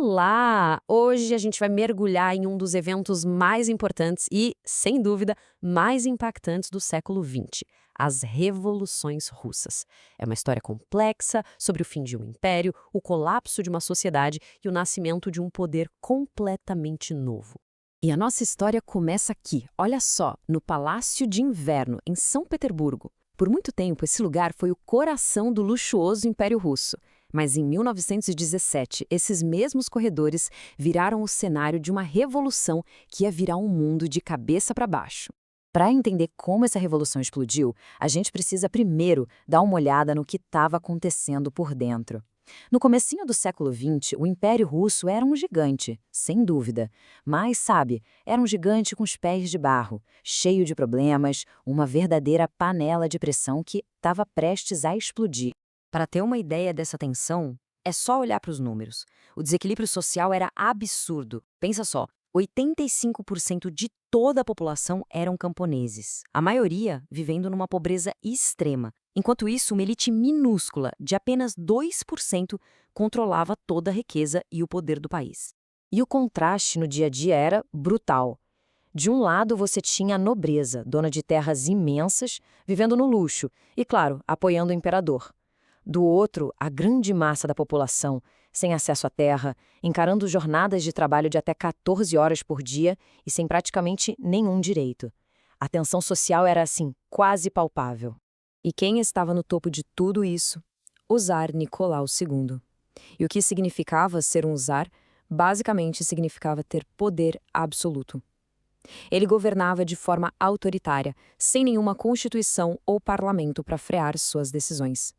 Olá! Hoje a gente vai mergulhar em um dos eventos mais importantes e, sem dúvida, mais impactantes do século XX, as Revoluções Russas. É uma história complexa sobre o fim de um império, o colapso de uma sociedade e o nascimento de um poder completamente novo. E a nossa história começa aqui, olha só, no Palácio de Inverno, em São Petersburgo. Por muito tempo, esse lugar foi o coração do luxuoso Império Russo. Mas em 1917, esses mesmos corredores viraram o cenário de uma revolução que ia virar um mundo de cabeça para baixo. Para entender como essa revolução explodiu, a gente precisa primeiro dar uma olhada no que estava acontecendo por dentro. No comecinho do século XX, o Império Russo era um gigante, sem dúvida. Mas, sabe, era um gigante com os pés de barro, cheio de problemas, uma verdadeira panela de pressão que estava prestes a explodir. Para ter uma ideia dessa tensão, é só olhar para os números. O desequilíbrio social era absurdo. Pensa só, 85% de toda a população eram camponeses, a maioria vivendo numa pobreza extrema. Enquanto isso, uma elite minúscula, de apenas 2%, controlava toda a riqueza e o poder do país. E o contraste no dia a dia era brutal. De um lado, você tinha a nobreza, dona de terras imensas, vivendo no luxo e, claro, apoiando o imperador. Do outro, a grande massa da população, sem acesso à terra, encarando jornadas de trabalho de até 14 horas por dia e sem praticamente nenhum direito. A tensão social era, assim, quase palpável. E quem estava no topo de tudo isso? O Tsar Nicolau II. E o que significava ser um czar, basicamente significava ter poder absoluto. Ele governava de forma autoritária, sem nenhuma constituição ou parlamento para frear suas decisões.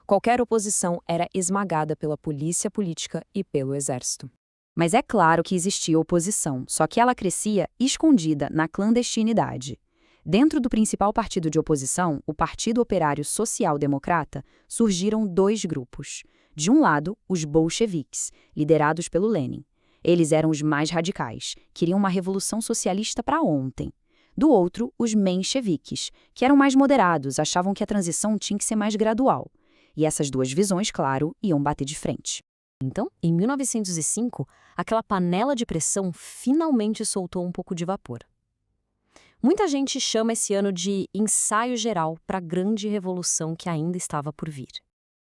Qualquer oposição era esmagada pela polícia política e pelo exército. Mas é claro que existia oposição, só que ela crescia escondida na clandestinidade. Dentro do principal partido de oposição, o Partido Operário Social Democrata, surgiram dois grupos. De um lado, os bolcheviques, liderados pelo Lenin. Eles eram os mais radicais, queriam uma revolução socialista para ontem. Do outro, os mencheviques, que eram mais moderados, achavam que a transição tinha que ser mais gradual. E essas duas visões, claro, iam bater de frente. Então, em 1905, aquela panela de pressão finalmente soltou um pouco de vapor. Muita gente chama esse ano de ensaio geral para a grande revolução que ainda estava por vir.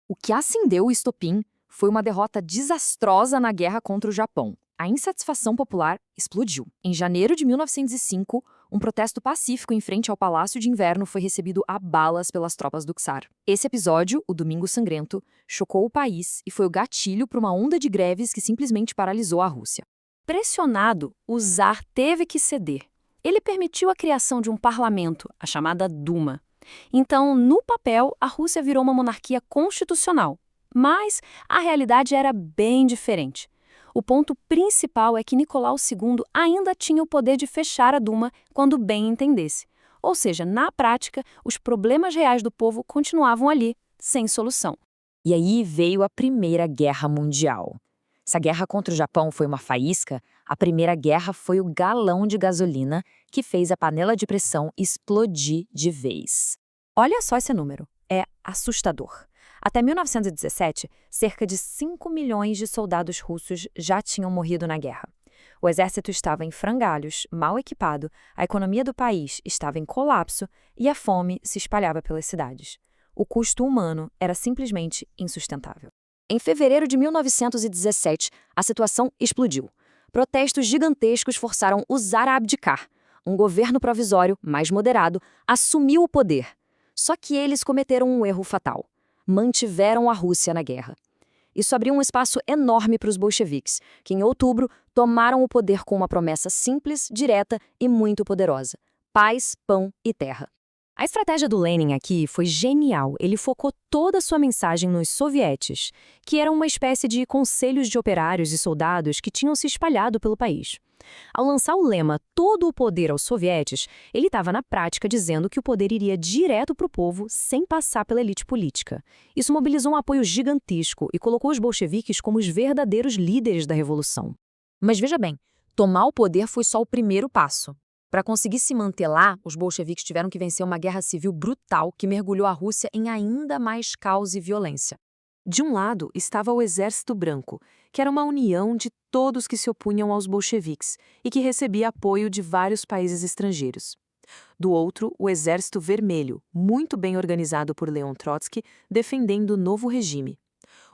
O que acendeu o estopim foi uma derrota desastrosa na guerra contra o Japão. A insatisfação popular explodiu. Em janeiro de 1905, um protesto pacífico em frente ao Palácio de Inverno foi recebido a balas pelas tropas do Czar. Esse episódio, o Domingo Sangrento, chocou o país e foi o gatilho para uma onda de greves que simplesmente paralisou a Rússia. Pressionado, o Czar teve que ceder. Ele permitiu a criação de um parlamento, a chamada Duma. Então, no papel, a Rússia virou uma monarquia constitucional. Mas a realidade era bem diferente. O ponto principal é que Nicolau II ainda tinha o poder de fechar a Duma quando bem entendesse. Ou seja, na prática, os problemas reais do povo continuavam ali, sem solução. E aí veio a Primeira Guerra Mundial. Se a guerra contra o Japão foi uma faísca, a Primeira Guerra foi o galão de gasolina que fez a panela de pressão explodir de vez. Olha só esse número, é assustador. Até 1917, cerca de 5 milhões de soldados russos já tinham morrido na guerra. O exército estava em frangalhos, mal equipado, a economia do país estava em colapso e a fome se espalhava pelas cidades. O custo humano era simplesmente insustentável. Em fevereiro de 1917, a situação explodiu. Protestos gigantescos forçaram o Tsar a abdicar. Um governo provisório, mais moderado, assumiu o poder. Só que eles cometeram um erro fatal. Mantiveram a Rússia na guerra. Isso abriu um espaço enorme para os bolcheviques, que em outubro tomaram o poder com uma promessa simples, direta e muito poderosa: paz, pão e terra. A estratégia do Lenin aqui foi genial. Ele focou toda a sua mensagem nos sovietes, que eram uma espécie de conselhos de operários e soldados que tinham se espalhado pelo país. Ao lançar o lema "todo o poder aos sovietes", ele estava na prática dizendo que o poder iria direto para o povo sem passar pela elite política. Isso mobilizou um apoio gigantesco e colocou os bolcheviques como os verdadeiros líderes da revolução. Mas veja bem, tomar o poder foi só o primeiro passo. Para conseguir se manter lá, os bolcheviques tiveram que vencer uma guerra civil brutal que mergulhou a Rússia em ainda mais caos e violência. De um lado estava o Exército Branco, que era uma união de todos que se opunham aos bolcheviques e que recebia apoio de vários países estrangeiros. Do outro, o Exército Vermelho, muito bem organizado por Leon Trotsky, defendendo o novo regime.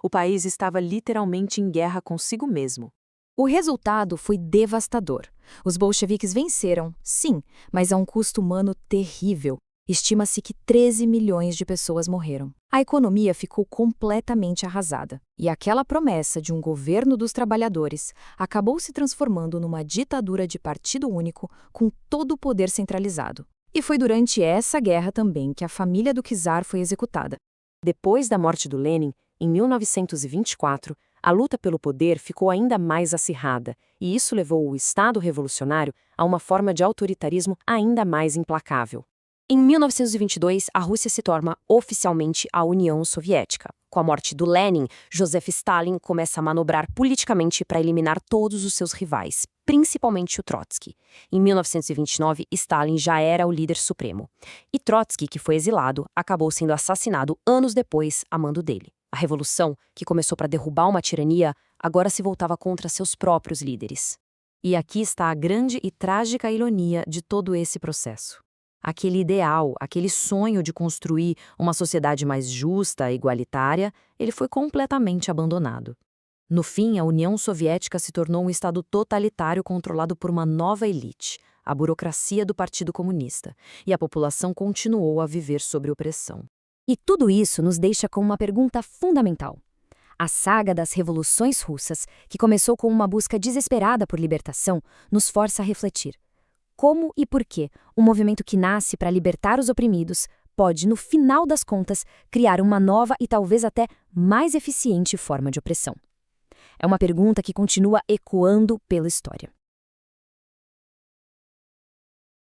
O país estava literalmente em guerra consigo mesmo. O resultado foi devastador. Os bolcheviques venceram, sim, mas a um custo humano terrível. Estima-se que 13 milhões de pessoas morreram. A economia ficou completamente arrasada. E aquela promessa de um governo dos trabalhadores acabou se transformando numa ditadura de partido único com todo o poder centralizado. E foi durante essa guerra também que a família do czar foi executada. Depois da morte do Lenin, em 1924, a luta pelo poder ficou ainda mais acirrada, e isso levou o Estado revolucionário a uma forma de autoritarismo ainda mais implacável. Em 1922, a Rússia se torna oficialmente a União Soviética. Com a morte do Lenin, Joseph Stalin começa a manobrar politicamente para eliminar todos os seus rivais, principalmente o Trotsky. Em 1929, Stalin já era o líder supremo. E Trotsky, que foi exilado, acabou sendo assassinado anos depois a mando dele. A revolução, que começou para derrubar uma tirania, agora se voltava contra seus próprios líderes. E aqui está a grande e trágica ironia de todo esse processo. Aquele ideal, aquele sonho de construir uma sociedade mais justa e igualitária, ele foi completamente abandonado. No fim, a União Soviética se tornou um estado totalitário controlado por uma nova elite, a burocracia do Partido Comunista, e a população continuou a viver sob opressão. E tudo isso nos deixa com uma pergunta fundamental. A saga das revoluções russas, que começou com uma busca desesperada por libertação, nos força a refletir. Como e por que um movimento que nasce para libertar os oprimidos pode, no final das contas, criar uma nova e talvez até mais eficiente forma de opressão? É uma pergunta que continua ecoando pela história.